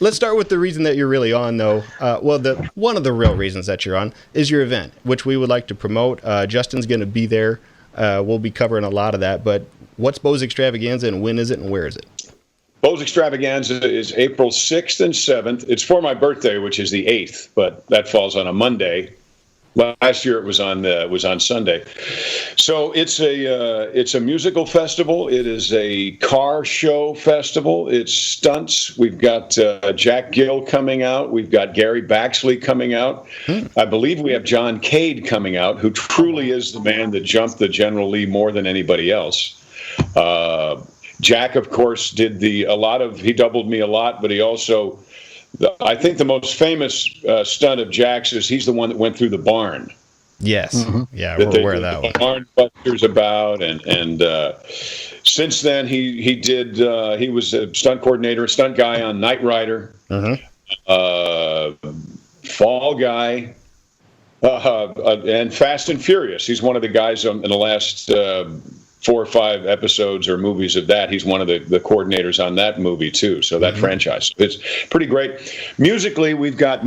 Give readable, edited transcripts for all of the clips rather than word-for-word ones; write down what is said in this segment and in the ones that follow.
Let's start with the reason that you're really on, though. One of the real reasons that you're on is your event, which we would like to promote. Justin's going to be there. We'll be covering a lot of that. But what's Bo's Extravaganza, and when is it, and where is it? Bo's Extravaganza is April 6th and 7th. It's for my birthday, which is the 8th, but that falls on a Monday. Last year it was on Sunday. So it's a musical festival. It is a car show festival. It's stunts. We've got Jack Gill coming out. We've got Gary Baxley coming out. I believe we have John Cade coming out, who truly is the man that jumped the General Lee more than anybody else. Jack, of course, he doubled me a lot, but he also, I think the most famous stunt of Jack's is he's the one that went through the barn. Yes. Mm-hmm. Yeah, we're aware of that one. Barn busters about, and since then he was a stunt coordinator, a stunt guy on Knight Rider, Fall Guy, and Fast and Furious. He's one of the guys in the last 4 or 5 episodes or movies of that. He's one of the coordinators on that movie too. So that franchise, it's pretty great. Musically, we've got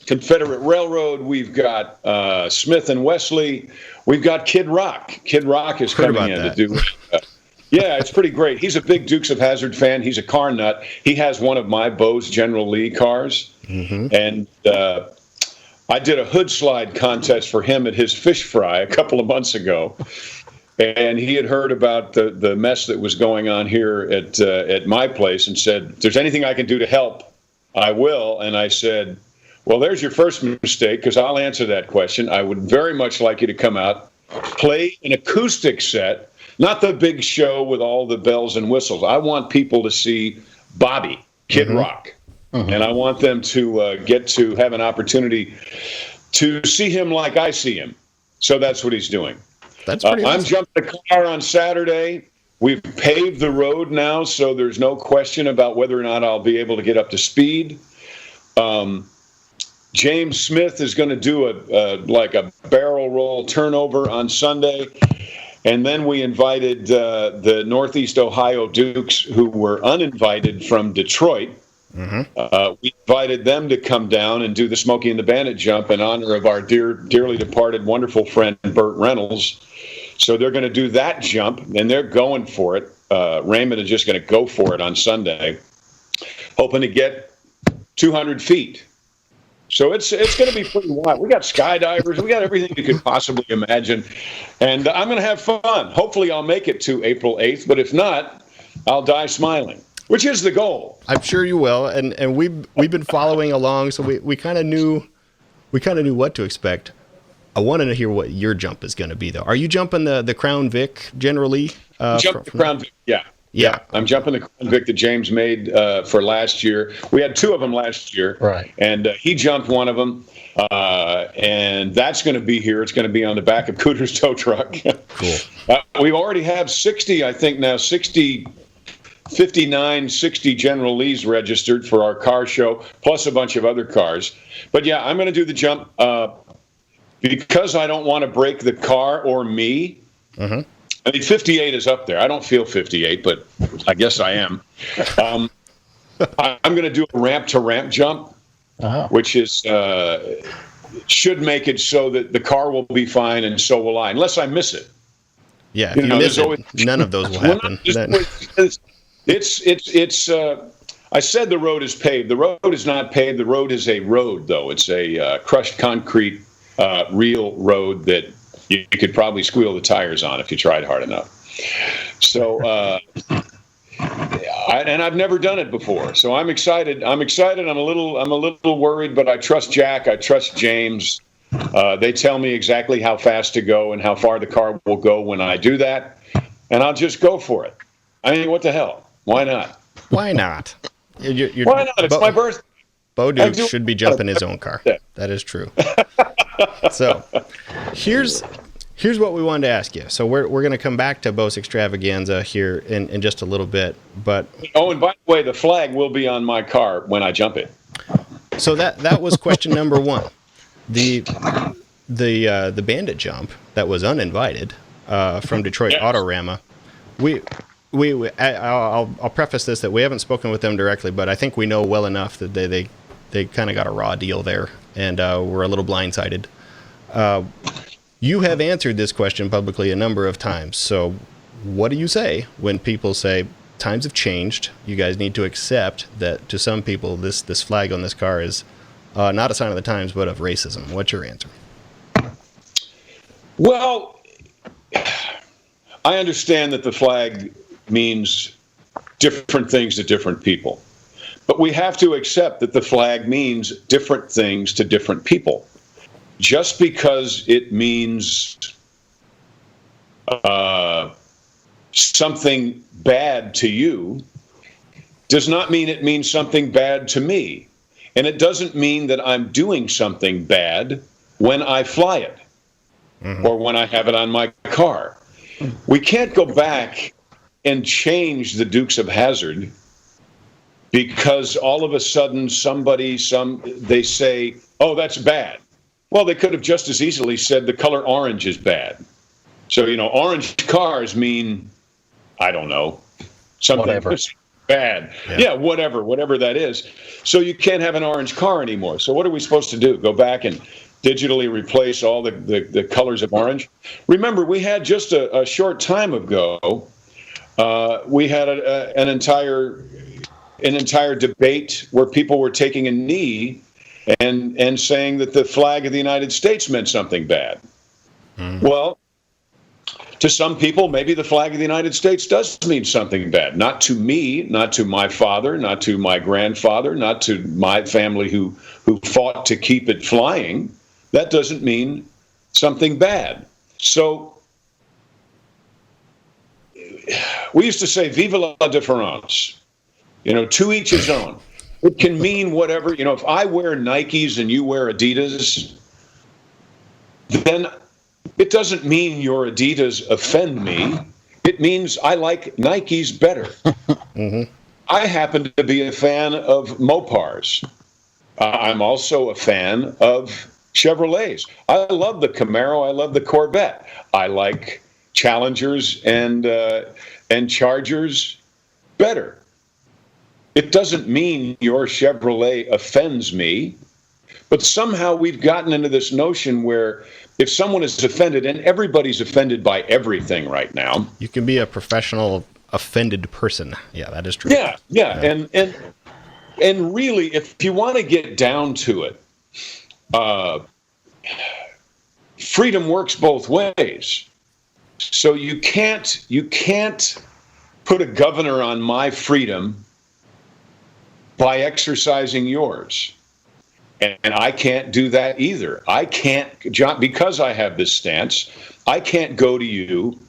Confederate Railroad. We've got Smith and Wesley. We've got Kid Rock. Kid Rock is coming in to do. Yeah, it's pretty great. He's a big Dukes of Hazzard fan. He's a car nut. He has one of my Bo's General Lee cars, and I did a hood slide contest for him at his fish fry a couple of months ago, and he had heard about the mess that was going on here at my place and said, if there's anything I can do to help, I will. And I said, well, there's your first mistake, because I'll answer that question. I would very much like you to come out, play an acoustic set, not the big show with all the bells and whistles. I want people to see Bobby, Kid Rock. And I want them to get to have an opportunity to see him like I see him. So that's what he's doing. That's pretty awesome. I'm jumping the car on Saturday. We've paved the road now, so there's no question about whether or not I'll be able to get up to speed. James Smith is going to do a barrel roll turnover on Sunday. And then we invited the Northeast Ohio Dukes, who were uninvited from Detroit. We invited them to come down and do the Smokey and the Bandit jump in honor of our dearly departed wonderful friend Burt Reynolds. So they're going to do that jump, and they're going for it. Raymond is just going to go for it on Sunday, hoping to get 200 feet. So it's going to be pretty wild. We got skydivers. We got everything you could possibly imagine. And I'm going to have fun. Hopefully I'll make it to April 8th, but if not, I'll die smiling. Which is the goal. I'm sure you will, and we've been following along, so we kind of knew what to expect. I wanted to hear what your jump is going to be, though. Are you jumping the Crown Vic generally? The Crown Vic, yeah. I'm jumping the Crown Vic that James made for last year. We had 2 of them last year, right? And he jumped one of them, and that's going to be here. It's going to be on the back of Cooter's tow truck. Cool. We already have 60, I think now 59, 60 General Lees registered for our car show, plus a bunch of other cars. But yeah, I'm going to do the jump because I don't want to break the car or me. I mean, 58 is up there. I don't feel 58, but I guess I am. I'm going to do a ramp-to-ramp jump, which is should make it so that the car will be fine, and so will I, unless I miss it. Yeah, if you miss it, none of those will happen. It's. I said the road is paved. The road is not paved. The road is a road, though. It's a crushed concrete, real road that you could probably squeal the tires on if you tried hard enough. So, and I've never done it before, so I'm excited. I'm a little worried, but I trust Jack. I trust James. They tell me exactly how fast to go and how far the car will go when I do that, and I'll just go for it. I mean, what the hell? Why not? Why not? Why not? It's my birthday. Bo Duke should be jumping his own car. That is true. So here's what we wanted to ask you. So we're going to come back to Bo's Extravaganza here in just a little bit. But and by the way, the flag will be on my car when I jump it. So that was question number 1. The Bandit jump that was uninvited from Detroit Autorama. We I'll preface this that we haven't spoken with them directly, but I think we know well enough that they kind of got a raw deal there, and we're a little blindsided. You have answered this question publicly a number of times. So what do you say when people say times have changed? You guys need to accept that to some people this flag on this car is not a sign of the times, but of racism. What's your answer? Well, I understand that the flag means different things to different people. But we have to accept that the flag means different things to different people. Just because it means something bad to you does not mean it means something bad to me. And it doesn't mean that I'm doing something bad when I fly it or when I have it on my car. We can't go back and change the Dukes of Hazzard because all of a sudden they say, oh, that's bad. Well, they could have just as easily said the color orange is bad. So, orange cars mean, I don't know, something bad. Yeah, whatever that is. So you can't have an orange car anymore. So what are we supposed to do? Go back and digitally replace all the colors of orange? Remember, we had just a short time ago, we had an entire debate where people were taking a knee and saying that the flag of the United States meant something bad. Well, to some people, maybe the flag of the United States does mean something bad. Not to me, not to my father, not to my grandfather, not to my family who fought to keep it flying. That doesn't mean something bad. So we used to say, vive la différence. To each his own. It can mean whatever. If I wear Nikes and you wear Adidas, then it doesn't mean your Adidas offend me. It means I like Nikes better. I happen to be a fan of Mopars. I'm also a fan of Chevrolets. I love the Camaro. I love the Corvette. I like Challengers and Chargers better. It doesn't mean your Chevrolet offends me, but somehow we've gotten into this notion where if someone is offended, and everybody's offended by everything right now. You can be a professional offended person. Yeah, that is true. Yeah. And really, if you want to get down to it, freedom works both ways. So you can't put a governor on my freedom by exercising yours. And I can't do that either. I can't, John, because I have this stance, I can't go to you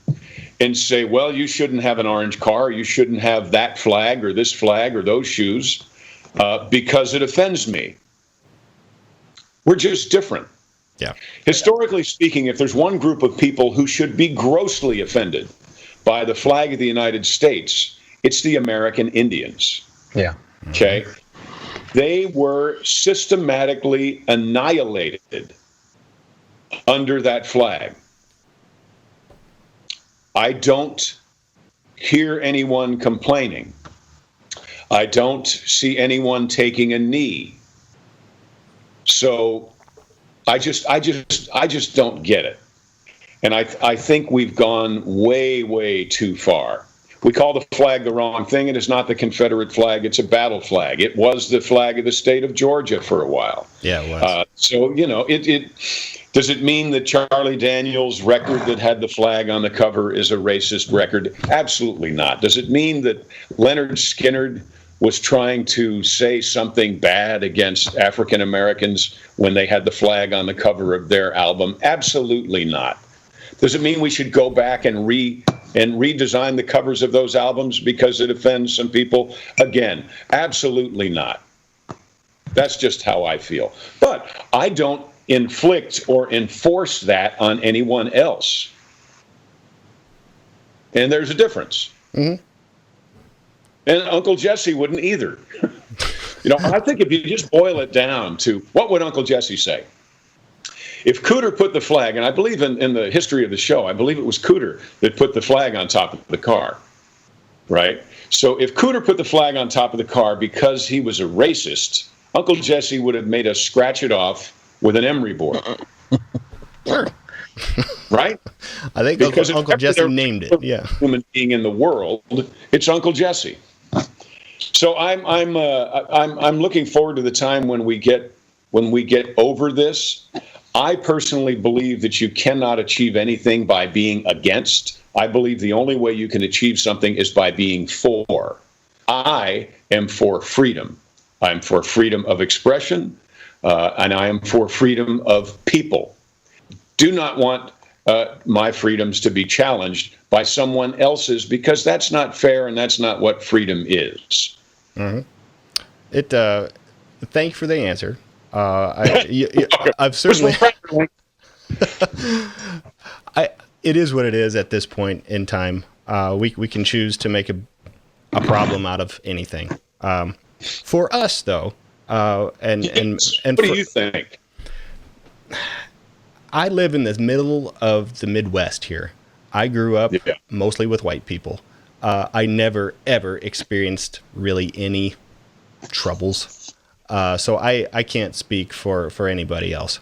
and say, well, you shouldn't have an orange car, you shouldn't have that flag or this flag or those shoes, because it offends me. We're just different. Yeah. Historically speaking, if there's one group of people who should be grossly offended by the flag of the United States, it's the American Indians. Yeah. Okay. They were systematically annihilated under that flag. I don't hear anyone complaining. I don't see anyone taking a knee. So I just don't get it. And I think we've gone way, way too far. We call the flag the wrong thing. It is not the Confederate flag. It's a battle flag. It was the flag of the state of Georgia for a while. Yeah, it was. So, does it mean that Charlie Daniels' record that had the flag on the cover is a racist record? Absolutely not. Does it mean that Leonard Skinner was trying to say something bad against African Americans when they had the flag on the cover of their album? Absolutely not. Does it mean we should go back and redesign the covers of those albums because it offends some people? Again, absolutely not. That's just how I feel. But I don't inflict or enforce that on anyone else. And there's a difference. Mm-hmm. And Uncle Jesse wouldn't either. I think if you just boil it down to what would Uncle Jesse say? If Cooter put the flag, and I believe in the history of the show, I believe it was Cooter that put the flag on top of the car. right? So if Cooter put the flag on top of the car because he was a racist, Uncle Jesse would have made us scratch it off with an emery board. Sure. Right? I think because Uncle Jesse named it. Yeah. Human being in the world, it's Uncle Jesse. So I'm looking forward to the time when we get over this. I personally believe that you cannot achieve anything by being against. I believe the only way you can achieve something is by being for. I am for freedom. I'm for freedom of expression, and I am for freedom of people. Do not want my freedoms to be challenged by someone else's, because that's not fair and that's not what freedom is. Mm-hmm. Thank you for the answer. I've certainly. It is what it is at this point in time. We can choose to make a problem out of anything. For us, though, and what do you think? I live in the middle of the Midwest here. I grew up mostly with white people. I never, ever experienced really any troubles. So I can't speak for anybody else.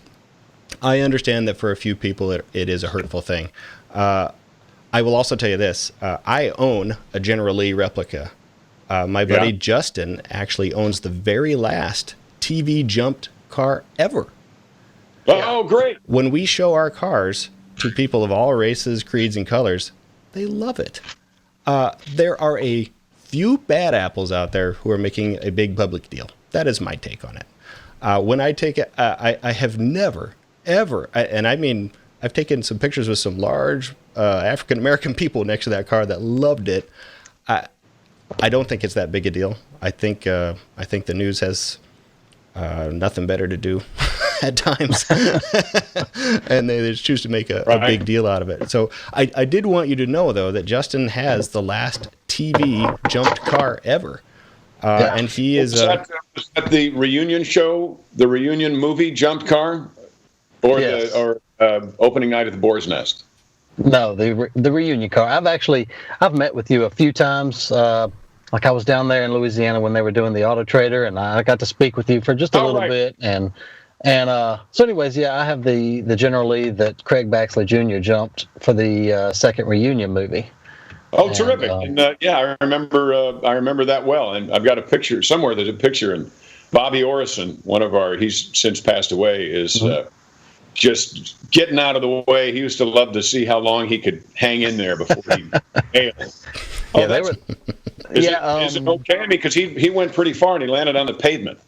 I understand that for a few people it is a hurtful thing. I will also tell you this. I own a General Lee replica. My buddy Justin actually owns the very last TV jumped car ever. Oh, great. When we show our cars to people of all races, creeds, and colors, they love it. There are a few bad apples out there who are making a big public deal. That is my take on it. When I take it, I have never, ever, and I mean, I've taken some pictures with some large African-American people next to that car that loved it. I don't think it's that big a deal. I think the news has nothing better to do at times, and they just choose to make a big deal out of it. So I did want you to know, though, that Justin has the last TV jumped car ever, and he is. Was that the reunion show, the reunion movie jumped car, or opening night at the Boar's Nest? No, the reunion car. I've met with you a few times. Like I was down there in Louisiana when they were doing the Auto Trader, and I got to speak with you for just a little bit. And so anyways, I have the General Lee that Craig Baxley Jr. jumped for the second reunion movie. Oh, terrific! I remember that well. And I've got a picture somewhere. There's a picture, and Bobby Orison, he's since passed away, is just getting out of the way. He used to love to see how long he could hang in there before he failed. Yeah, they were. Is it okay? I mean, because he went pretty far and he landed on the pavement.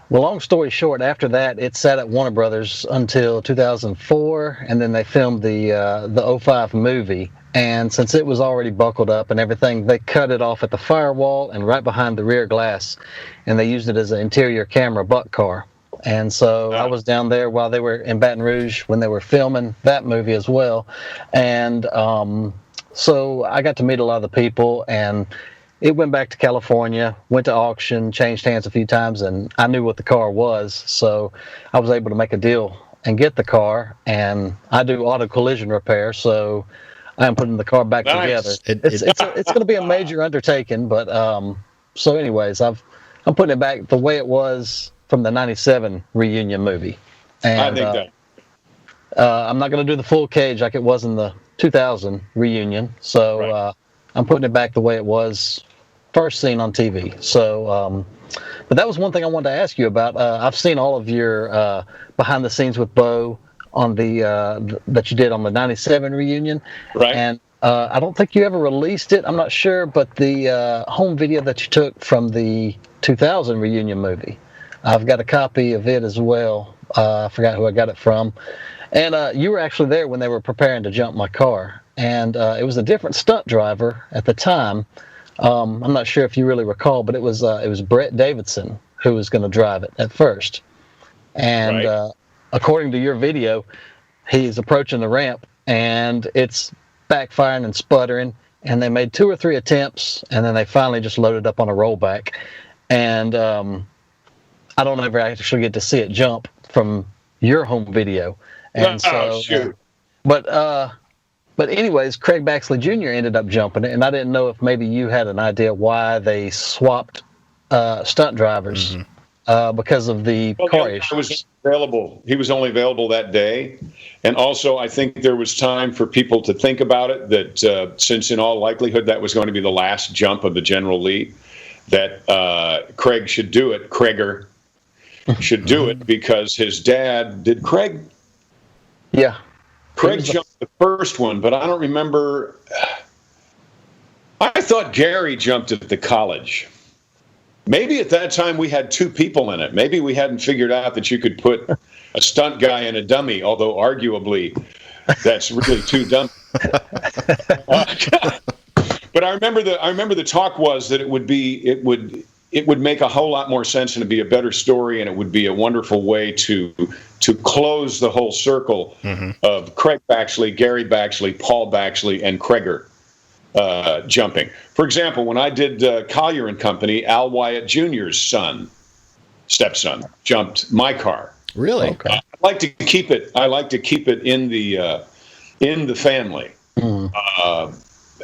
Well, long story short, after that, it sat at Warner Brothers until 2004, and then they filmed the 05 movie. And since it was already buckled up and everything, they cut it off at the firewall and right behind the rear glass, and they used it as an interior camera buck car. And so I was down there while they were in Baton Rouge when they were filming that movie as well. And so I got to meet a lot of the people, and it went back to California, went to auction, changed hands a few times, and I knew what the car was. So I was able to make a deal and get the car, and I do auto collision repair, so I'm putting the car back together. It's going to be a major undertaking, but so anyways, I'm putting it back the way it was from the 97 reunion movie. And I think I'm not going to do the full cage like it was in the 2000 reunion. So I'm putting it back the way it was first seen on TV. So, but that was one thing I wanted to ask you about. I've seen all of your behind the scenes with Bo on the that you did on the 97 reunion. Right. And I don't think you ever released it. I'm not sure, but the home video that you took from the 2000 reunion movie, I've got a copy of it as well. I forgot who I got it from. And you were actually there when they were preparing to jump my car. And it was a different stunt driver at the time. I'm not sure if you really recall, but it was Brett Davidson who was going to drive it at first. And according to your video, he's approaching the ramp, and it's backfiring and sputtering. And they made 2 or 3 attempts, and then they finally just loaded up on a rollback. And I don't ever actually get to see it jump from your home video. And so, shoot. But But anyways, Craig Baxley Jr. ended up jumping it, and I didn't know if maybe you had an idea why they swapped stunt drivers because of the car issue. Was available. He was only available that day, and also I think there was time for people to think about it. That since in all likelihood that was going to be the last jump of the General Lee, that Craig should do it. Craiger should do it because his dad did. Craig. Yeah. Craig jumped the first one, but I don't remember. I thought Gary jumped at the college. Maybe at that time we had two people in it. Maybe we hadn't figured out that you could put a stunt guy and a dummy, although arguably that's really two dummies. But I remember the talk was that it would make a whole lot more sense and it'd be a better story, and it would be a wonderful way to close the whole circle of Craig Baxley, Gary Baxley, Paul Baxley, and Craiger jumping. For example, when I did Collier and Company, Al Wyatt Jr.'s stepson, jumped my car. Really? Okay. I like to keep it in the family.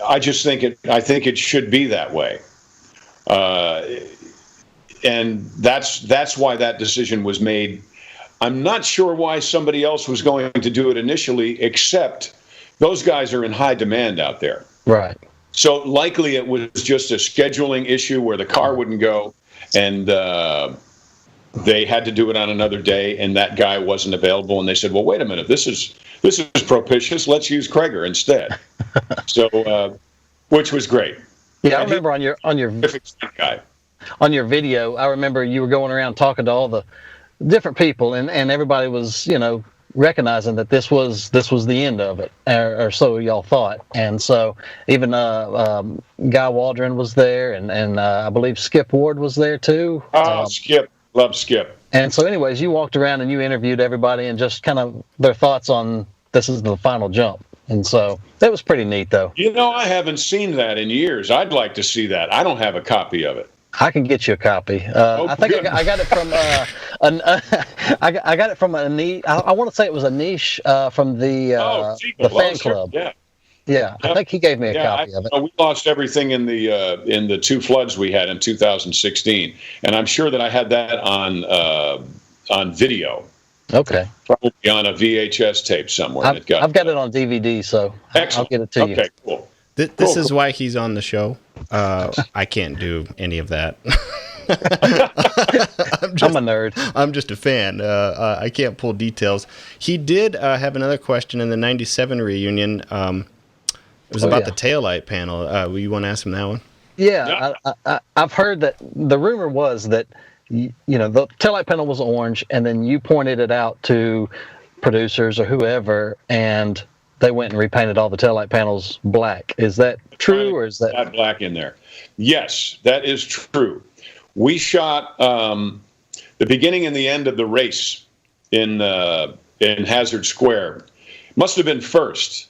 I just think it should be that way. And that's why that decision was made. I'm not sure why somebody else was going to do it initially, except those guys are in high demand out there. Right. So likely it was just a scheduling issue where the car wouldn't go, and they had to do it on another day, and that guy wasn't available. And they said, "Well, wait a minute, this is propitious. Let's use Craiger instead." So, which was great. Yeah, I remember on your guy. On your video, I remember you were going around talking to all the different people, and everybody was, recognizing that this was the end of it, or so y'all thought. And so even Guy Waldron was there, and I believe Skip Ward was there too. Skip, love Skip. And so, anyways, you walked around and you interviewed everybody and just kind of their thoughts on this is the final jump. And so that was pretty neat, though. I haven't seen that in years. I'd like to see that. I don't have a copy of it. I can get you a copy. I think I got it from I got it from a niche. I want to say it was a niche from the fan club. Yeah. I think he gave me a copy of it. We lost everything in the two floods we had in 2016, and I'm sure that I had that on video. Okay. Probably on a VHS tape somewhere. I've got it on DVD, so I'll get it to you. Okay, cool. This is why he's on the show. I can't do any of that. I'm a nerd. I'm just a fan. I can't pull details. He did have another question in the 97 reunion. It was about the taillight panel. You want to ask him that one? Yeah. I've heard that the rumor was that the taillight panel was orange, and then you pointed it out to producers or whoever, and they went and repainted all the taillight panels black. Is that true, or is that black in there? Yes, that is true. We shot the beginning and the end of the race in Hazard Square. Must have been first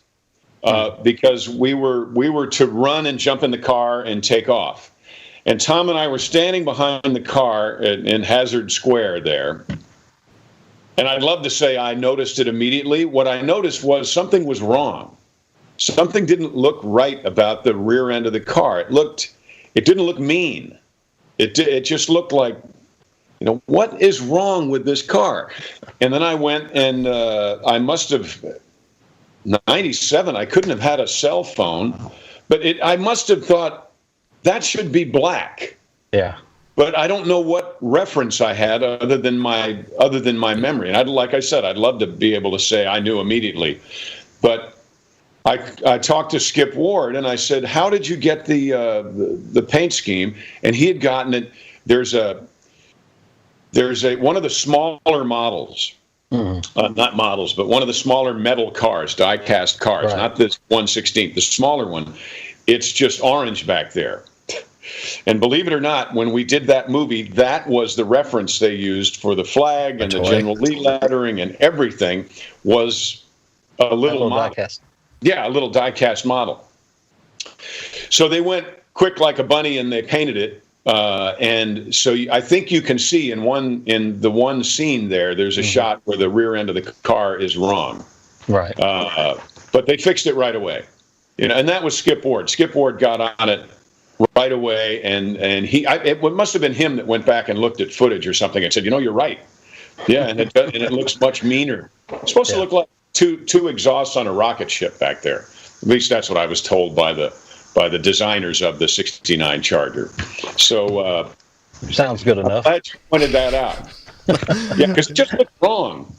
because we were to run and jump in the car and take off. And Tom and I were standing behind the car in Hazard Square there. And I'd love to say I noticed it immediately. What I noticed was something was wrong. Something didn't look right about the rear end of the car. It didn't look mean. It just looked like, what is wrong with this car? And then I went and I must have, 97, I couldn't have had a cell phone, but I must have thought that should be black. Yeah. But I don't know what reference I had other than my memory. And like I said, I'd love to be able to say I knew immediately. But I talked to Skip Ward and I said, "How did you get the paint scheme?" And he had gotten it. There's one of the smaller models, not models, but one of the smaller metal cars, die-cast cars, right. Not this 1/16, the smaller one. It's just orange back there. And believe it or not, when we did that movie, that was the reference they used for the flag and the General Lee lettering and everything was a little die-cast. Yeah, a little die-cast model. So they went quick like a bunny and they painted it. And so I think you can see in the one scene there's a shot where the rear end of the car is wrong. Right. but they fixed it right away. And that was Skip Ward. Skip Ward got on it right away, and it must have been him that went back and looked at footage or something and said, you're right. Yeah, and it looks much meaner. It's supposed to look like two exhausts on a rocket ship back there. At least that's what I was told by the designers of the '69 Charger. So sounds good enough. I'm glad you pointed that out. Yeah, because it just looks wrong.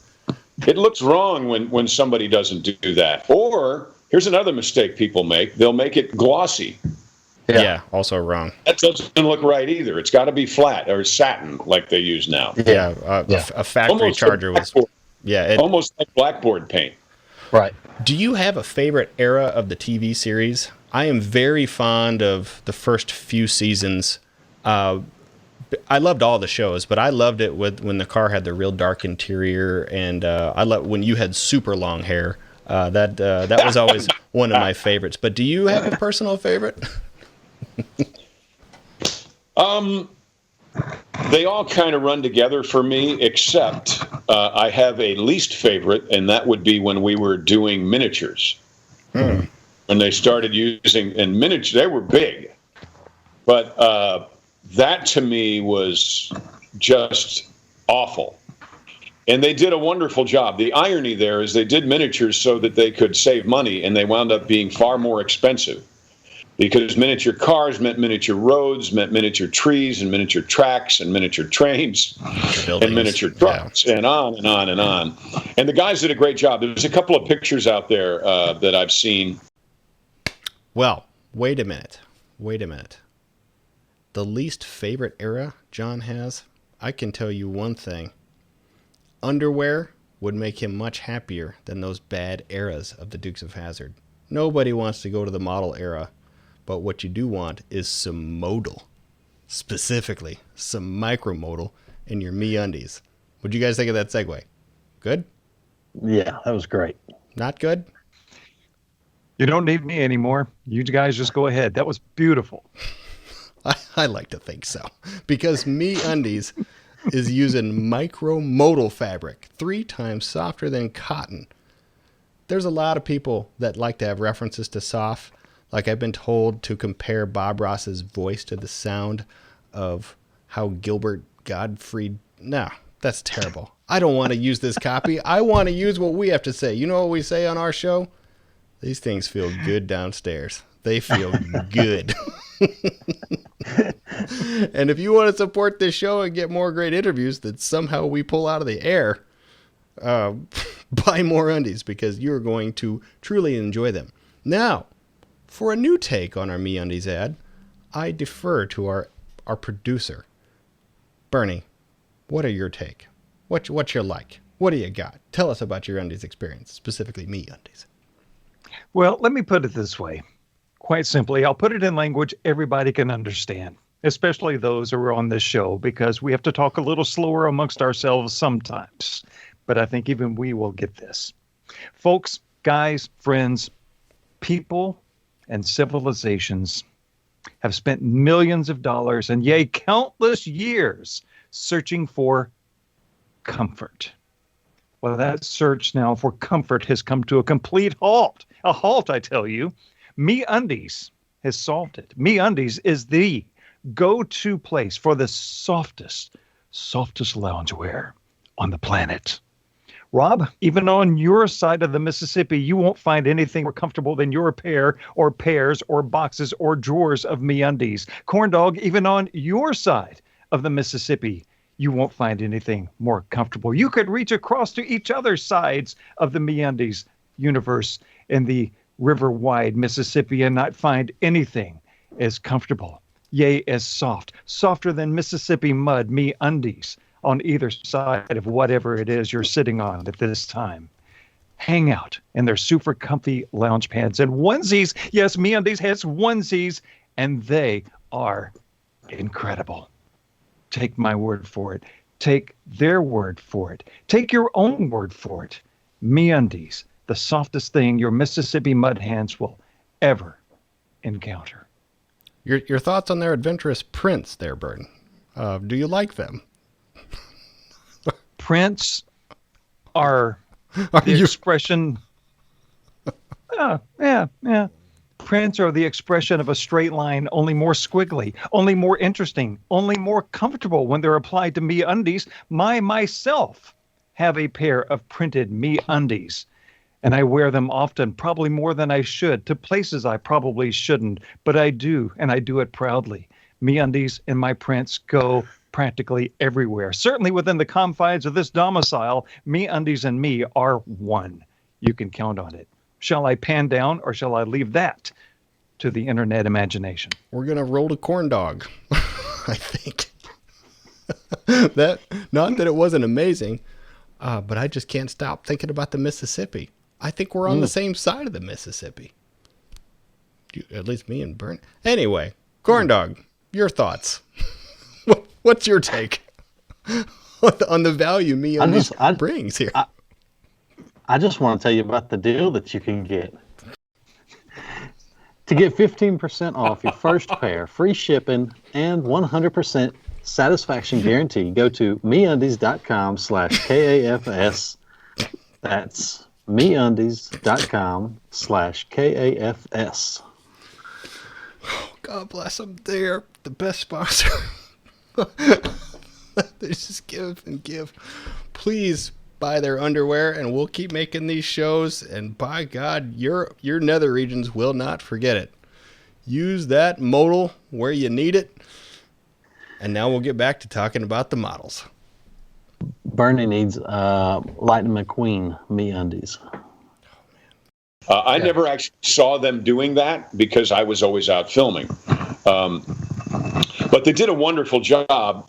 It looks wrong when somebody doesn't do that. Or here's another mistake people make: they'll make it glossy. Yeah, also wrong. That doesn't look right either. It's got to be flat or satin like they use now. Yeah, a factory almost Charger was. Yeah, almost like blackboard paint. Right. Do you have a favorite era of the TV series? I am very fond of the first few seasons. I loved all the shows, but I loved it when the car had the real dark interior, and I loved when you had super long hair. That was always one of my favorites. But do you have a personal favorite? They all kind of run together for me, except I have a least favorite, and that would be when we were doing miniatures. When they started using miniatures, they were big, but that to me was just awful. And they did a wonderful job. The irony there is they did miniatures so that they could save money, and they wound up being far more expensive. Because miniature cars meant miniature roads, meant miniature trees, and miniature tracks, and miniature trains, and miniature trucks, and on and on and on. And the guys did a great job. There's a couple of pictures out there that I've seen. Well, wait a minute. The least favorite era John has, I can tell you one thing. Underwear would make him much happier than those bad eras of the Dukes of Hazzard. Nobody wants to go to the model era. But what you do want is some modal, specifically some micromodal in your MeUndies. What'd you guys think of that segue? Good? Yeah, that was great. Not good? You don't need me anymore. You guys just go ahead. That was beautiful. I like to think so. Because MeUndies is using micromodal fabric, 3 times softer than cotton. There's a lot of people that like to have references to soft. Like I've been told to compare Bob Ross's voice to the sound of how Gilbert Gottfried. No, that's terrible. I don't want to use this copy. I want to use what we have to say. You know what we say on our show? These things feel good downstairs. They feel good. And if you want to support this show and get more great interviews that somehow we pull out of the air, buy more undies because you're going to truly enjoy them. Now, for a new take on our MeUndies ad, I defer to our producer. Bernie, what are your take? What's your like? What do you got? Tell us about your undies experience, specifically MeUndies. Well, let me put it this way. Quite simply, I'll put it in language everybody can understand, especially those who are on this show, because we have to talk a little slower amongst ourselves sometimes. But I think even we will get this. Folks, guys, friends, people and civilizations have spent millions of dollars and yea, countless years searching for comfort. Well, that search now for comfort has come to a complete halt. A halt, I tell you. MeUndies has solved it. MeUndies is the go-to place for the softest loungewear on the planet. Rob, even on your side of the Mississippi, you won't find anything more comfortable than your pair or pairs or boxes or drawers of MeUndies. Corndog, even on your side of the Mississippi, you won't find anything more comfortable. You could reach across to each other's sides of the MeUndies universe in the river-wide Mississippi and not find anything as comfortable, yea, as soft, softer than Mississippi mud, MeUndies, on either side of whatever it is you're sitting on at this time. Hang out in their super comfy lounge pants and onesies. Yes, MeUndies has onesies, and they are incredible. Take my word for it. Take their word for it. Take your own word for it. MeUndies, the softest thing your Mississippi mud hands will ever encounter. Your thoughts on their adventurous prints there, Burton? Do you like them? Prints are the expression. Yeah. Prints are the expression of a straight line, only more squiggly, only more interesting, only more comfortable when they're applied to MeUndies. Myself have a pair of printed MeUndies, and I wear them often, probably more than I should, to places I probably shouldn't, but I do, and I do it proudly. MeUndies and my prints go practically everywhere. Certainly within the confines of this domicile, MeUndies and me are one. You can count on it. Shall I pan down, or shall I leave that to the internet imagination? We're going to roll the corn dog, I think. Not that it wasn't amazing, but I just can't stop thinking about the Mississippi. I think we're on the same side of the Mississippi. At least me and Bern. Anyway, corn dog, your thoughts. What's your take on the value MeUndies brings here? I just want to tell you about the deal that you can get. To get 15% off your first pair, free shipping, and 100% satisfaction guarantee, go to MeUndies.com/KAFS. That's MeUndies.com/KAFS. Oh, God bless them. They're the best sponsor. They just give and give. Please buy their underwear, and we'll keep making these shows, and by God, your nether regions will not forget it. Use that modal where you need it. And now we'll get back to talking about the models. Bernie needs Lightning McQueen MeUndies. I never actually saw them doing that because I was always out filming. But they did a wonderful job.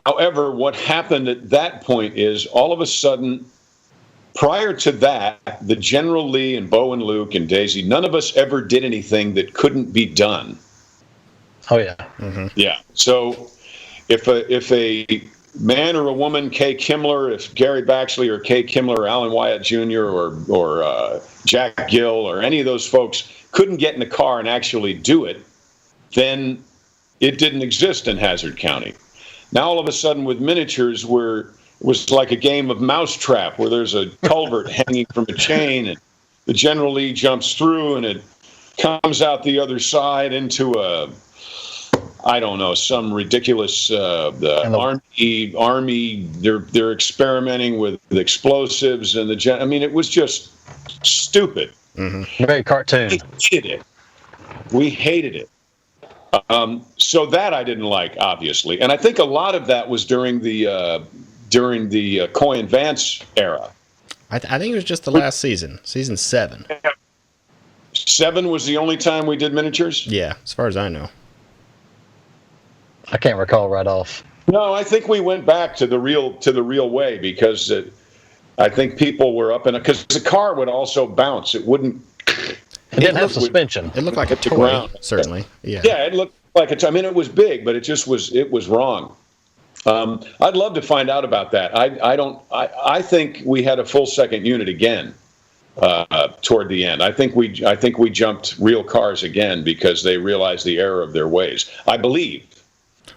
However, what happened at that point is all of a sudden, prior to that, the General Lee and Bo and Luke and Daisy, none of us ever did anything that couldn't be done. Oh, yeah. Mm-hmm. Yeah. So if a man or a woman, Kay Kimmler, if Gary Baxley or Kay Kimmler or Alan Wyatt Jr. or Jack Gill or any of those folks couldn't get in the car and actually do it, then it didn't exist in Hazard County. Now, all of a sudden, with miniatures, it was like a game of mousetrap where there's a culvert hanging from a chain, and the General Lee jumps through, and it comes out the other side into some ridiculous army. They're experimenting with explosives, and it was just stupid. Mm-hmm. Very cartoon. We hated it. So that I didn't like, obviously, and I think a lot of that was during the Coy and Vance era. I think it was just the last season 7. 7 was the only time we did miniatures. Yeah, as far as I know. I can't recall right off. No, I think we went back to the real way because I think people were up in it because the car would also bounce. It wouldn't. It didn't have suspension. It looked like a toy, certainly. Yeah. Yeah, it looked like it. I mean, it was big, but it was wrong. I'd love to find out about that. I think we had a full second unit again toward the end. I think we jumped real cars again because they realized the error of their ways. I believe.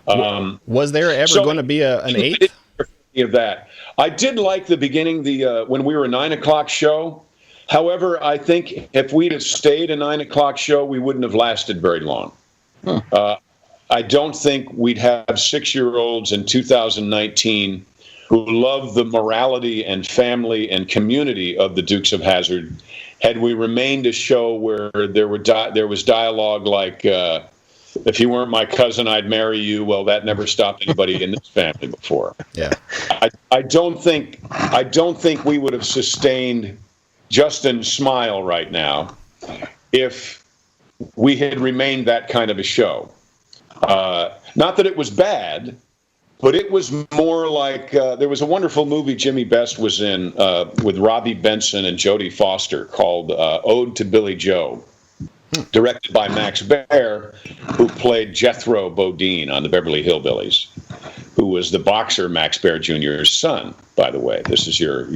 Was there ever going to be an 8th? Of that, I did like the beginning. When we were a 9 o'clock show. However, I think if we'd have stayed a 9 o'clock show, we wouldn't have lasted very long. I don't think we'd have 6-year-olds in 2019 who love the morality and family and community of the Dukes of Hazzard had we remained a show where there was dialogue like, if you weren't my cousin, I'd marry you. Well, that never stopped anybody in this family before. Yeah. I don't think we would have sustained Justin's smile right now if we had remained that kind of a show. Not that it was bad, but it was more like there was a wonderful movie Jimmy Best was in with Robbie Benson and Jodie Foster called Ode to Billy Joe, directed by Max Baer, who played Jethro Bodine on the Beverly Hillbillies, who was the boxer Max Baer Jr.'s son, by the way. This is your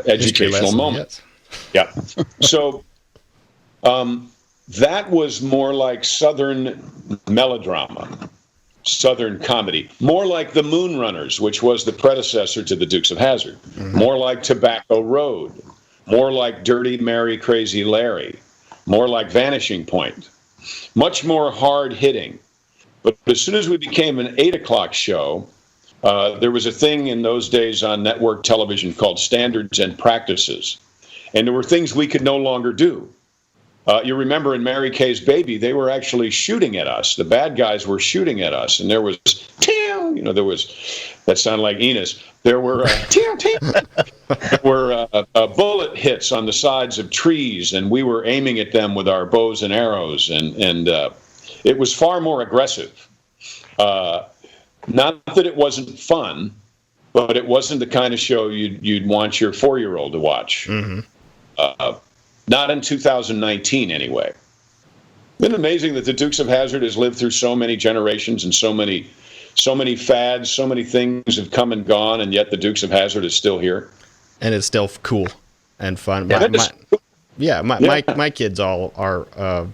educational moment. Yes. Yeah. So that was more like Southern melodrama, Southern comedy, more like The Moonrunners, which was the predecessor to the Dukes of Hazzard, more like Tobacco Road, more like Dirty Mary, Crazy Larry, more like Vanishing Point, much more hard hitting. But as soon as we became an 8 o'clock show, there was a thing in those days on network television called standards and practices. And there were things we could no longer do. You remember in Mary Kay's Baby, they were actually shooting at us. The bad guys were shooting at us. And there was, there was, that sounded like Enos. There were, there were bullet hits on the sides of trees, and we were aiming at them with our bows and arrows. And it was far more aggressive. Not that it wasn't fun, but it wasn't the kind of show you'd want your 4-year-old to watch. Mm-hmm. Not in 2019, anyway. Isn't it amazing that the Dukes of Hazzard has lived through so many generations and so many fads, so many things have come and gone, and yet the Dukes of Hazzard is still here. And it's still cool and fun. Yeah, my kids all are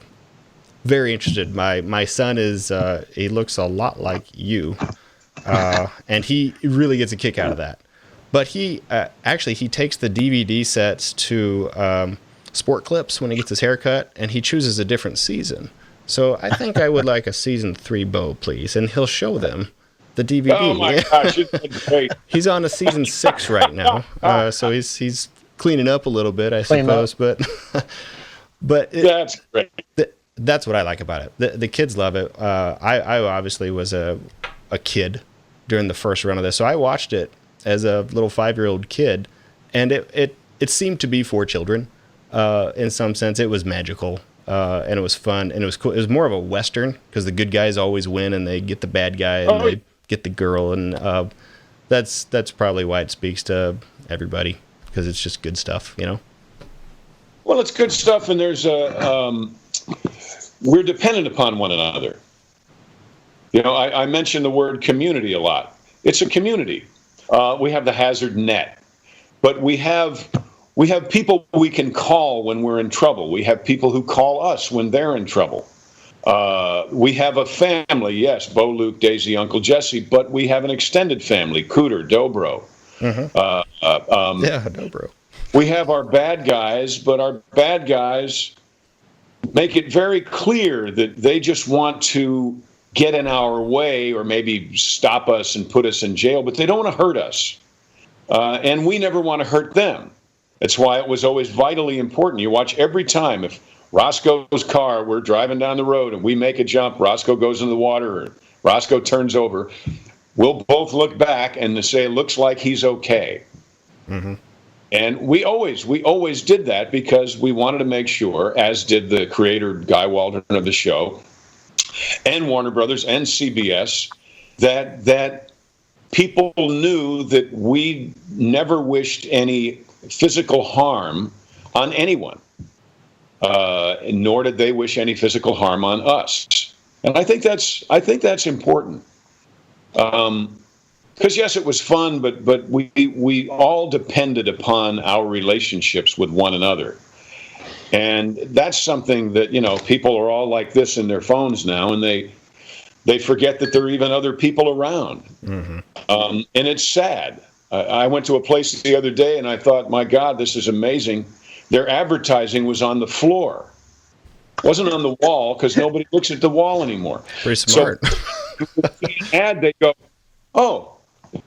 very interested. My son is he looks a lot like you, and he really gets a kick out of that. But he he takes the DVD sets to Sport Clips when he gets his haircut, and he chooses a different season. So I think I would like a season 3 bow, please. And he'll show them the DVD. Oh my gosh, it's great. He's on a season 6 right now, so he's cleaning up a little bit, I suppose. But that's great. That's what I like about it. The kids love it. I obviously was a kid during the first run of this, so I watched it as a little 5-year-old kid, and it seemed to be for children. In some sense, it was magical, and it was fun, and it was cool. It was more of a Western, because the good guys always win, and they get the bad guy, and they get the girl, and that's probably why it speaks to everybody, because it's just good stuff, Well, it's good stuff, and there's we're dependent upon one another. I mention the word community a lot. It's a community. We have the Hazard Net, but we have people we can call when we're in trouble. We have people who call us when they're in trouble. We have a family, yes, Bo, Luke, Daisy, Uncle Jesse, but we have an extended family, Cooter, Dobro. Mm-hmm. Dobro. We have our bad guys, but our bad guys make it very clear that they just want to get in our way or maybe stop us and put us in jail, but they don't want to hurt us. And we never want to hurt them. That's why it was always vitally important. You watch every time, if Roscoe's car, we're driving down the road and we make a jump, Roscoe goes into the water, or Roscoe turns over, we'll both look back and say, it looks like he's okay. Mm-hmm. And we always did that because we wanted to make sure, as did the creator, Guy Waldron of the show, and Warner Brothers and CBS, that people knew that we never wished any physical harm on anyone, nor did they wish any physical harm on us. And I think that's important. Because yes, it was fun, but we all depended upon our relationships with one another. And that's something that, people are all like this in their phones now, and they forget that there are even other people around. Mm-hmm. And it's sad. I went to a place the other day and I thought, my God, this is amazing. Their advertising was on the floor. It wasn't on the wall because nobody looks at the wall anymore. Pretty smart. So the ad, they go, oh,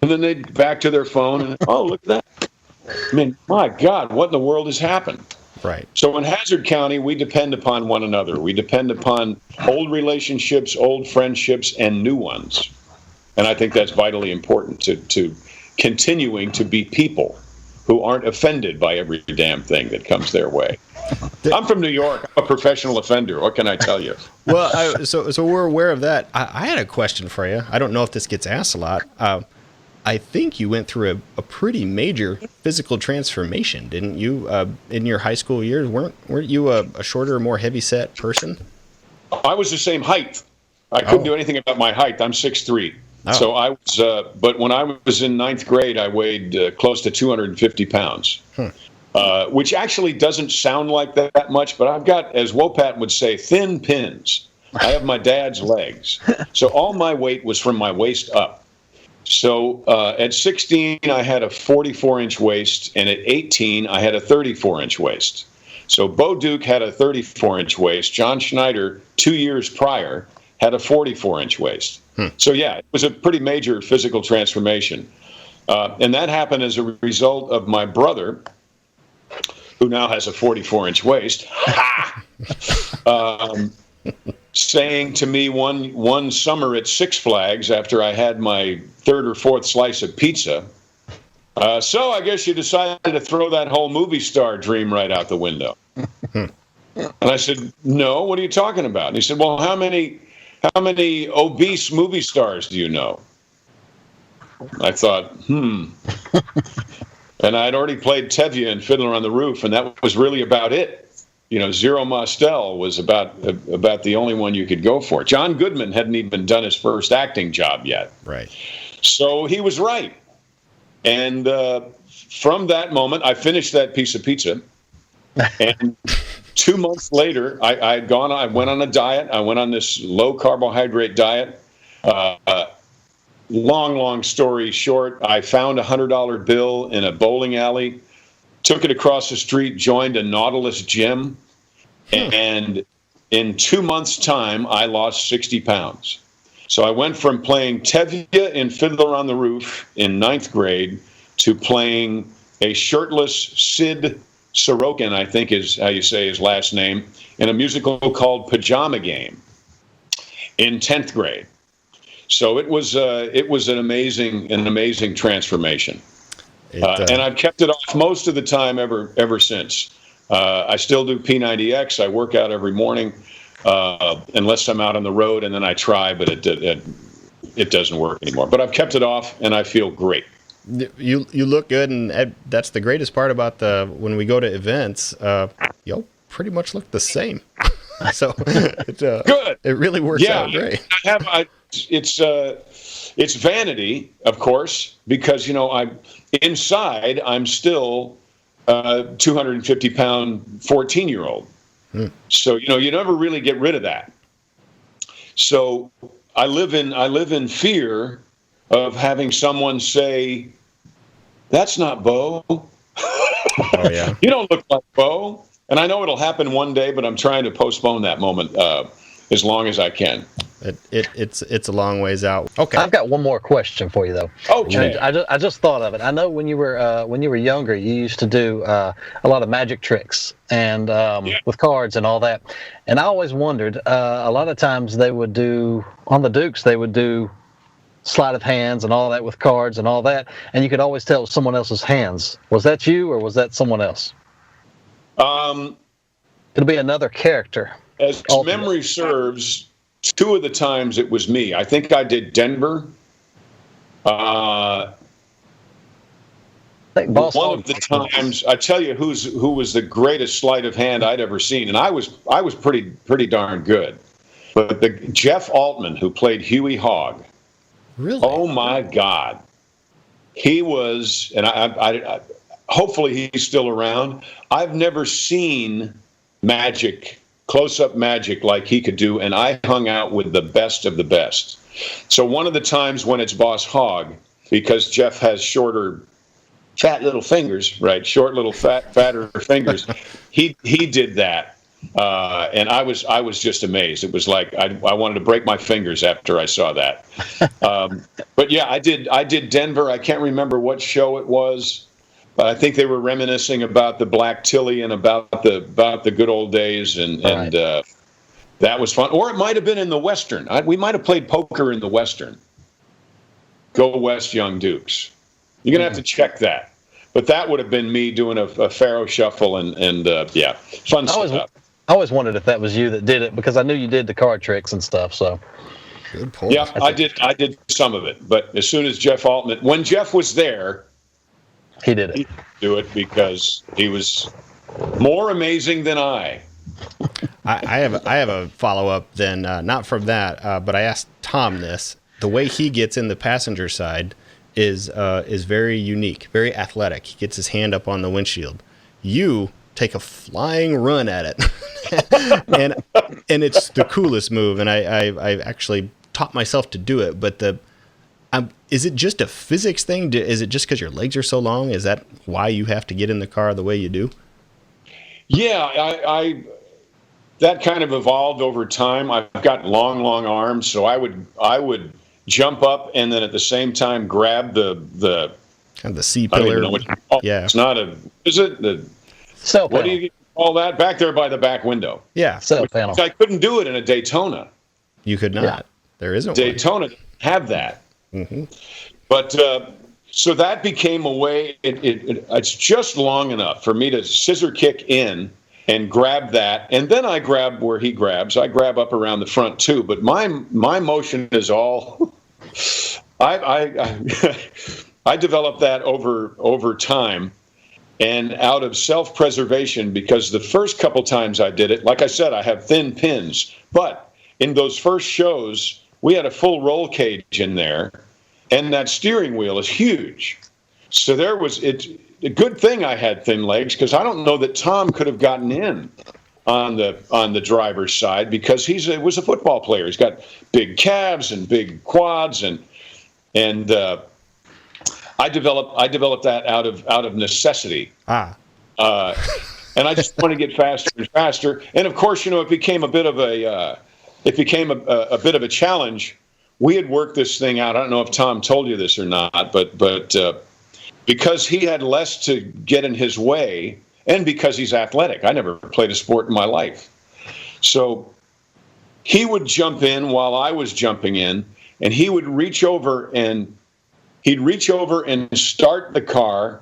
and then they back to their phone and, oh, look at that. I mean, my God, what in the world has happened? Right. So in Hazard County, we depend upon one another. We depend upon old relationships, old friendships, and new ones. And I think that's vitally important to continuing to be people who aren't offended by every damn thing that comes their way. I'm from New York. I'm a professional offender. What can I tell you? Well, so we're aware of that. I had a question for you. I don't know if this gets asked a lot. I think you went through a pretty major physical transformation, didn't you? In your high school years, weren't you a shorter, more heavy-set person? I was the same height. I couldn't do anything about my height. I'm 6'3". Oh. So I was, but when I was in 9th grade, I weighed close to 250 pounds, which actually doesn't sound like that much, but I've got, as Wopat would say, thin pins. I have my dad's legs. So all my weight was from my waist up. So at 16, I had a 44-inch waist, and at 18, I had a 34-inch waist. So Bo Duke had a 34-inch waist. John Schneider, 2 years prior, had a 44-inch waist. So, yeah, it was a pretty major physical transformation. And that happened as a result of my brother, who now has a 44-inch waist, saying to me one summer at Six Flags after I had my third or fourth slice of pizza, so I guess you decided to throw that whole movie star dream right out the window. And I said, no, what are you talking about? And he said, well, how many obese movie stars do you know? I thought, And I'd already played Tevye in Fiddler on the Roof, and that was really about it. You know, Zero Mostel was about the only one you could go for. John Goodman hadn't even done his first acting job yet. Right. So he was right. And from that moment, I finished that piece of pizza. And 2 months later, I went on a diet. I went on this low carbohydrate diet. Long story short, I found a $100 bill in a bowling alley, took it across the street, joined a Nautilus gym, and in 2 months' time, I lost 60 pounds. So I went from playing Tevye in Fiddler on the Roof in 9th grade to playing a shirtless Sid Sorokin, I think is how you say his last name, in a musical called Pajama Game in 10th grade. So it was an amazing transformation, and I've kept it off most of the time ever since. I still do P90X. I work out every morning, unless I'm out on the road, and then I try, but it doesn't work anymore. But I've kept it off, and I feel great. You look good, and that's the greatest part about when we go to events. You'll pretty much look the same. So good. It really works out great. It's vanity, of course, because I'm still a 250-pound 14-year-old. So you never really get rid of that. So I live in fear of having someone say, "That's not Bo." Oh yeah. You don't look like Bo. And I know it'll happen one day, but I'm trying to postpone that moment as long as I can. It's a long ways out. Okay. I've got one more question for you though. Okay. I just thought of it. I know when you were younger, you used to do a lot of magic tricks and with cards and all that. And I always wondered. A lot of times they would do on the Dukes. They would do sleight of hands and all that with cards and all that. And you could always tell it was someone else's hands. Was that you or was that someone else? It'll be another character. As memory serves, 2 of the times it was me. I think I did Denver. I think one of the times, I tell you who was the greatest sleight of hand I'd ever seen, and I was pretty darn good. But the Jeff Altman, who played Huey Hogg. Really? Oh my God, he was, and I hopefully he's still around. I've never seen magic, close-up magic like he could do, and I hung out with the best of the best. So one of the times when it's Boss Hogg, because Jeff has shorter, fat little fingers, right? Short little fatter fingers. He did that, and I was just amazed. It was like I wanted to break my fingers after I saw that. But yeah, I did Denver. I can't remember what show it was. I think they were reminiscing about the Black Tilly and about the good old days, and that was fun. Or it might have been in the Western. We might have played poker in the Western. Go West, Young Dukes. You're gonna have to check that. But that would have been me doing a Pharaoh shuffle and fun stuff. I always wondered if that was you that did it because I knew you did the card tricks and stuff. So. Good point. Yeah, I did some of it, but as soon as Jeff Altman, when Jeff was there. He did it. He do it because he was more amazing than I. I have a follow up then, not from that, but I asked Tom this. The way he gets in the passenger side is very unique, very athletic. He gets his hand up on the windshield. You take a flying run at it, and it's the coolest move. And I actually taught myself to do it, but is it just a physics thing? Is it just because your legs are so long? Is that why you have to get in the car the way you do? Yeah, I that kind of evolved over time. I've got long arms, so I would jump up and then at the same time grab the kind of the C I don't even pillar. know what you call it. Yeah. It's not a, is it? The Cell what panel. do you call that? Back there by the back window. Yeah. Cell panel. I couldn't do it in a Daytona. You could not. Yeah. There isn't Daytona didn't have that. one. But so that became a way. It's just long enough for me to scissor kick in and grab that, and then I grab where he grabs. I grab up around the front too. But my motion is all. I developed that over time, and out of self-preservation, because the first couple times I did it, like I said, I have thin pins, but in those first shows, we had a full roll cage in there, and that steering wheel is huge. So it's a good thing I had thin legs, because I don't know that Tom could have gotten in on the driver's side, because he was a football player. He's got big calves and big quads, and I developed that out of necessity. And I just want to get faster and faster. And of course, it became a bit of a challenge. We had worked this thing out. I don't know if Tom told you this or not, but because he had less to get in his way, and because he's athletic, I never played a sport in my life. So he would jump in while I was jumping in, and he would reach over and start the car,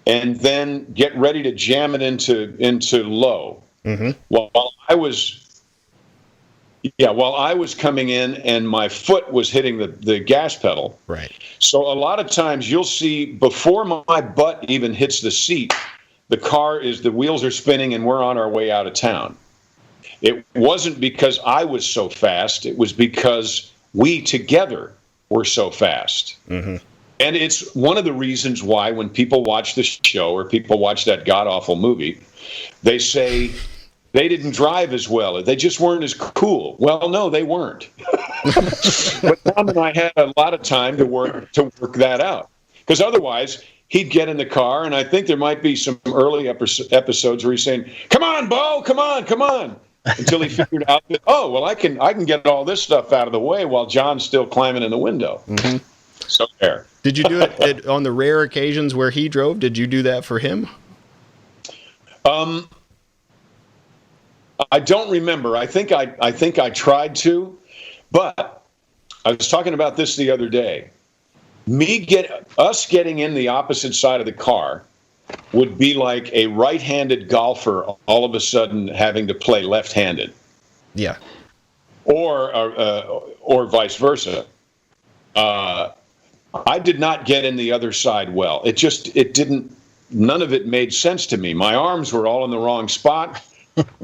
and then get ready to jam it into low. Mm-hmm. While I was coming in and my foot was hitting the gas pedal. Right. So a lot of times you'll see before my butt even hits the seat, the wheels are spinning and we're on our way out of town. It wasn't because I was so fast. It was because we together were so fast. Mm-hmm. And it's one of the reasons why when people watch the show or people watch that god-awful movie, they say they didn't drive as well. They just weren't as cool. Well, no, they weren't. But Tom and I had a lot of time to work that out. Because otherwise, he'd get in the car, and I think there might be some early episodes where he's saying, "Come on, Bo, come on," until he figured out that, oh, well, I can get all this stuff out of the way while John's still climbing in the window. Mm-hmm. So there. Did you do it on the rare occasions where he drove? Did you do that for him? I don't remember. I think I tried to, but I was talking about this the other day. Us getting in the opposite side of the car would be like a right-handed golfer all of a sudden having to play left-handed. Yeah. Or vice versa. I did not get in the other side well. None of it made sense to me. My arms were all in the wrong spot.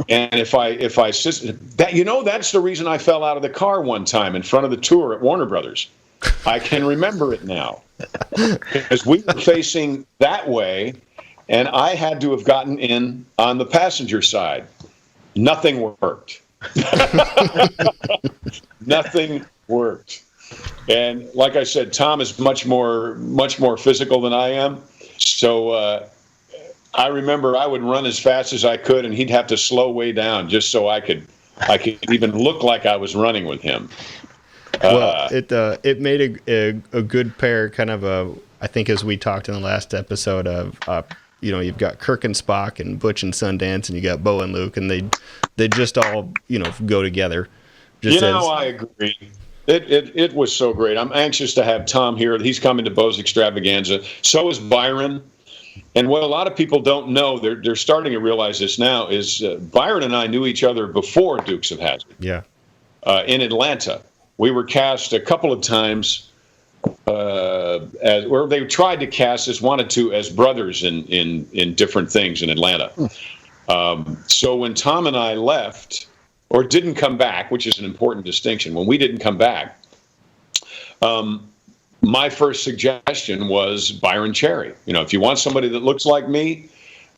And if I that's the reason I fell out of the car one time in front of the tour at Warner Brothers. I can remember it now. Because we were facing that way, and I had to have gotten in on the passenger side. Nothing worked. Nothing worked. And like I said, Tom is much more physical than I am. So I remember I would run as fast as I could, and he'd have to slow way down just so I could even look like I was running with him. Well, it made a good pair, kind of I think as we talked in the last episode of you've got Kirk and Spock and Butch and Sundance, and you got Bo and Luke, and they just all go together. I agree. It was so great. I'm anxious to have Tom here. He's coming to Bo's Extravaganza. So is Byron. And what a lot of people don't know, they're starting to realize this now, is Byron and I knew each other before Dukes of Hazzard. Yeah. In Atlanta. We were cast a couple of times, or they tried to cast us, wanted to, as brothers in different things in Atlanta. So when Tom and I left, or didn't come back, which is an important distinction, when we didn't come back, my first suggestion was Byron Cherry. If you want somebody that looks like me,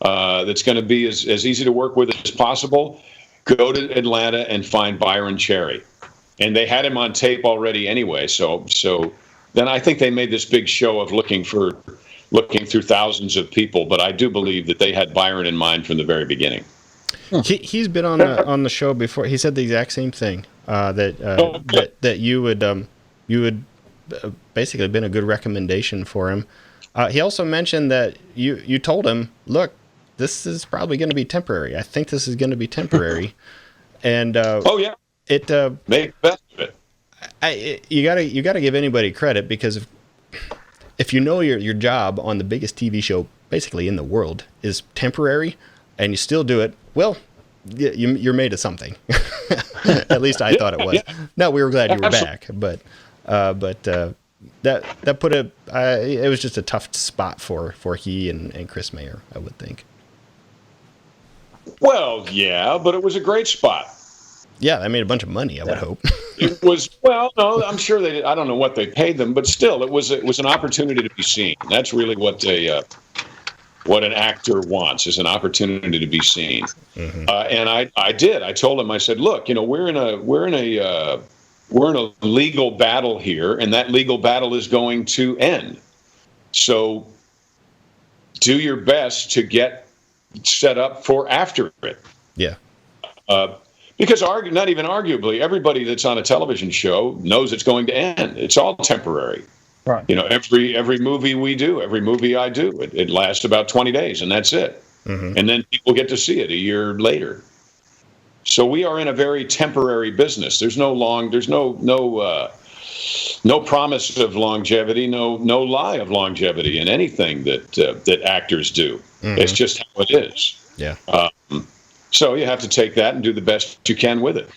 that's going to be as easy to work with as possible, go to Atlanta and find Byron Cherry. And they had him on tape already anyway. So then I think they made this big show of looking for looking through thousands of people, but I do believe that they had Byron in mind from the very beginning. He's been on the show before. He said the exact same thing, that you would basically been a good recommendation for him. He also mentioned that you told him, look, this is probably going to be temporary. I think this is going to be temporary. And make the best of it. You gotta give anybody credit, because if you know your job on the biggest TV show basically in the world is temporary, and you still do it, well, you're made of something. At least I thought it was. Yeah. No, we were glad you were back, but that put it was just a tough spot for he and Chris Mayer, I would think. Well, yeah, but it was a great spot. Yeah, I made a bunch of money, I would hope. It was, well, no, I'm sure they did. I don't know what they paid them, but still, it was an opportunity to be seen. That's really what an actor wants, is an opportunity to be seen. Mm-hmm. And I did. I told him, I said, look, we're in a legal battle here, and that legal battle is going to end. So do your best to get set up for after it. Yeah. Because not even arguably, everybody that's on a television show knows it's going to end. It's all temporary. Right. Every movie we do, every movie I do, it lasts about 20 days, and that's it. Mm-hmm. And then people get to see it a year later. So we are in a very temporary business. There's no promise of longevity, no lie of longevity in anything that actors do. Mm-hmm. It's just how it is. Yeah. So you have to take that and do the best you can with it.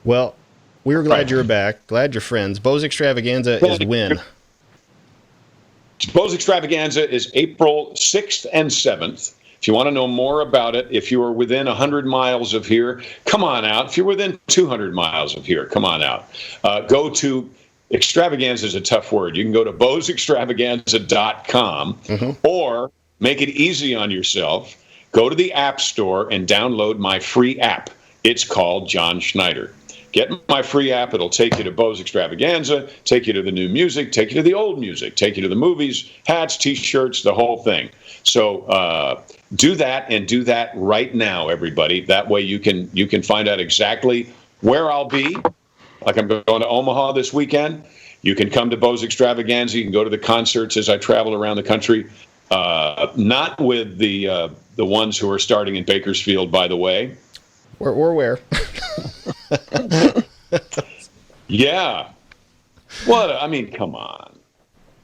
Well, we were glad you were back. Glad you're friends. Bo's Extravaganza is when? Bo's Extravaganza is April 6th and 7th. If you want to know more about it, if you are within 100 miles of here, come on out. If you're within 200 miles of here, come on out. Go to Extravaganza is a tough word. You can go to bosextravaganza.com, mm-hmm. or make it easy on yourself. Go to the App Store and download my free app. It's called John Schneider. Get my free app. It'll take you to Bo's Extravaganza, take you to the new music, take you to the old music, take you to the movies, hats, T-shirts, the whole thing. So do that, and do that right now, everybody. That way you can find out exactly where I'll be. Like, I'm going to Omaha this weekend. You can come to Bo's Extravaganza. You can go to the concerts as I travel around the country. Not with the ones who are starting in Bakersfield, by the way. Or where? Yeah. What? I mean, come on.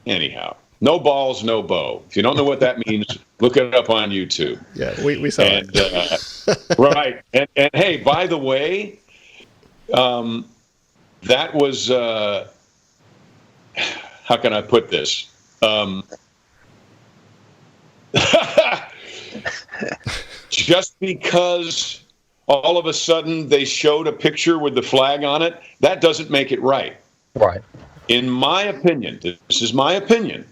Anyhow, no balls, no bow. If you don't know what that means, look it up on YouTube. Yeah, we saw it. Right. And hey, by the way, that was how can I put this? Just because all of a sudden they showed a picture with the flag on it, that doesn't make it right. Right. In my opinion, this is my opinion,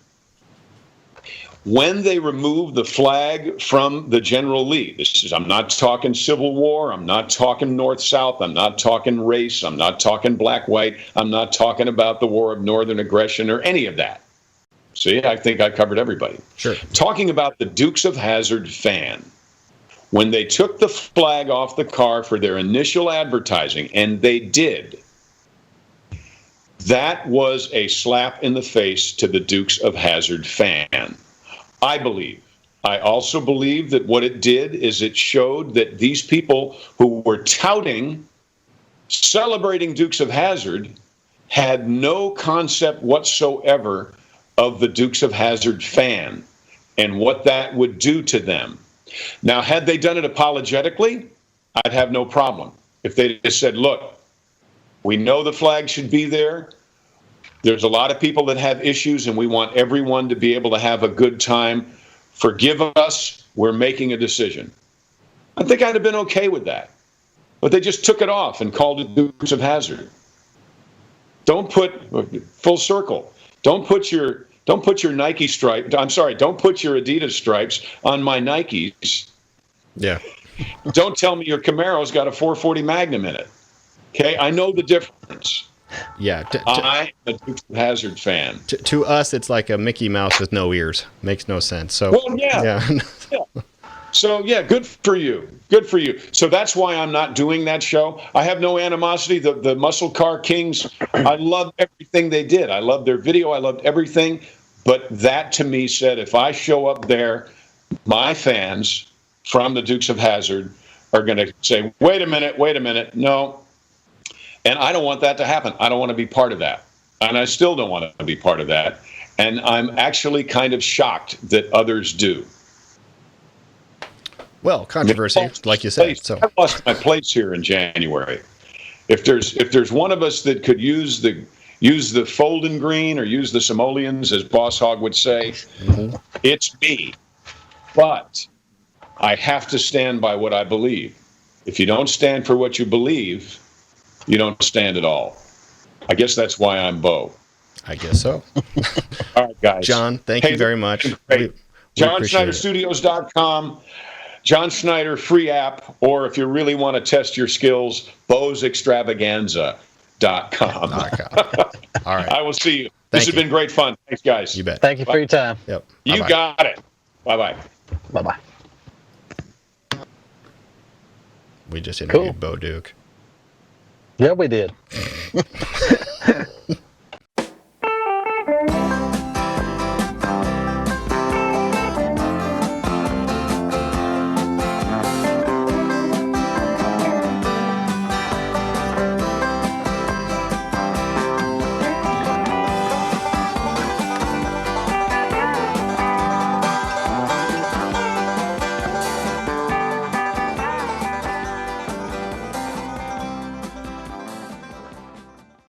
when they remove the flag from the General Lee, I'm not talking Civil War, I'm not talking North-South, I'm not talking race, I'm not talking black-white, I'm not talking about the War of Northern Aggression or any of that. See, I think I covered everybody. Sure. Talking about the Dukes of Hazzard fan. When they took the flag off the car for their initial advertising, and they did, that was a slap in the face to the Dukes of Hazzard fan, I believe. I also believe that what it did is it showed that these people who were touting, celebrating Dukes of Hazzard, had no concept whatsoever of the Dukes of Hazzard fan and what that would do to them. Now, had they done it apologetically, I'd have no problem. If they just said, look, we know the flag should be there. There's a lot of people that have issues, and we want everyone to be able to have a good time. Forgive us. We're making a decision. I think I'd have been okay with that. But they just took it off and called it Dukes of Hazzard. Don't put full circle. Don't put your Nike stripe. I'm sorry. Don't put your Adidas stripes on my Nikes. Yeah. Don't tell me your Camaro's got a 440 Magnum in it. Okay, I know the difference. Yeah. I'm a Dukes of Hazzard fan. To us, it's like a Mickey Mouse with no ears. Makes no sense. So, well, yeah. So, yeah, good for you. Good for you. So that's why I'm not doing that show. I have no animosity. The Muscle Car Kings, I loved everything they did. I loved their video. I loved everything. But that, to me, said if I show up there, my fans from the Dukes of Hazzard are going to say, wait a minute, no. And I don't want that to happen. I don't want to be part of that. And I still don't want to be part of that. And I'm actually kind of shocked that others do. Well, controversy, like you said. So I lost my place here in January. If there's one of us that could use the folding green or use the simoleons, as Boss Hog would say, it's me. But I have to stand by what I believe. If you don't stand for what you believe, you don't stand at all. I guess that's why I'm Bo. I guess so. All right, guys. John, thank you very much. JohnSchneiderStudios.com. John Schneider free app, or if you really want to test your skills, Bo'sExtravaganza.com. All right. I will see you. This has been great fun. Thanks, guys. You bet. Thank you for your time. Yep. You got it. Bye-bye. Bye-bye. We just interviewed Bo Duke. Yeah, we did.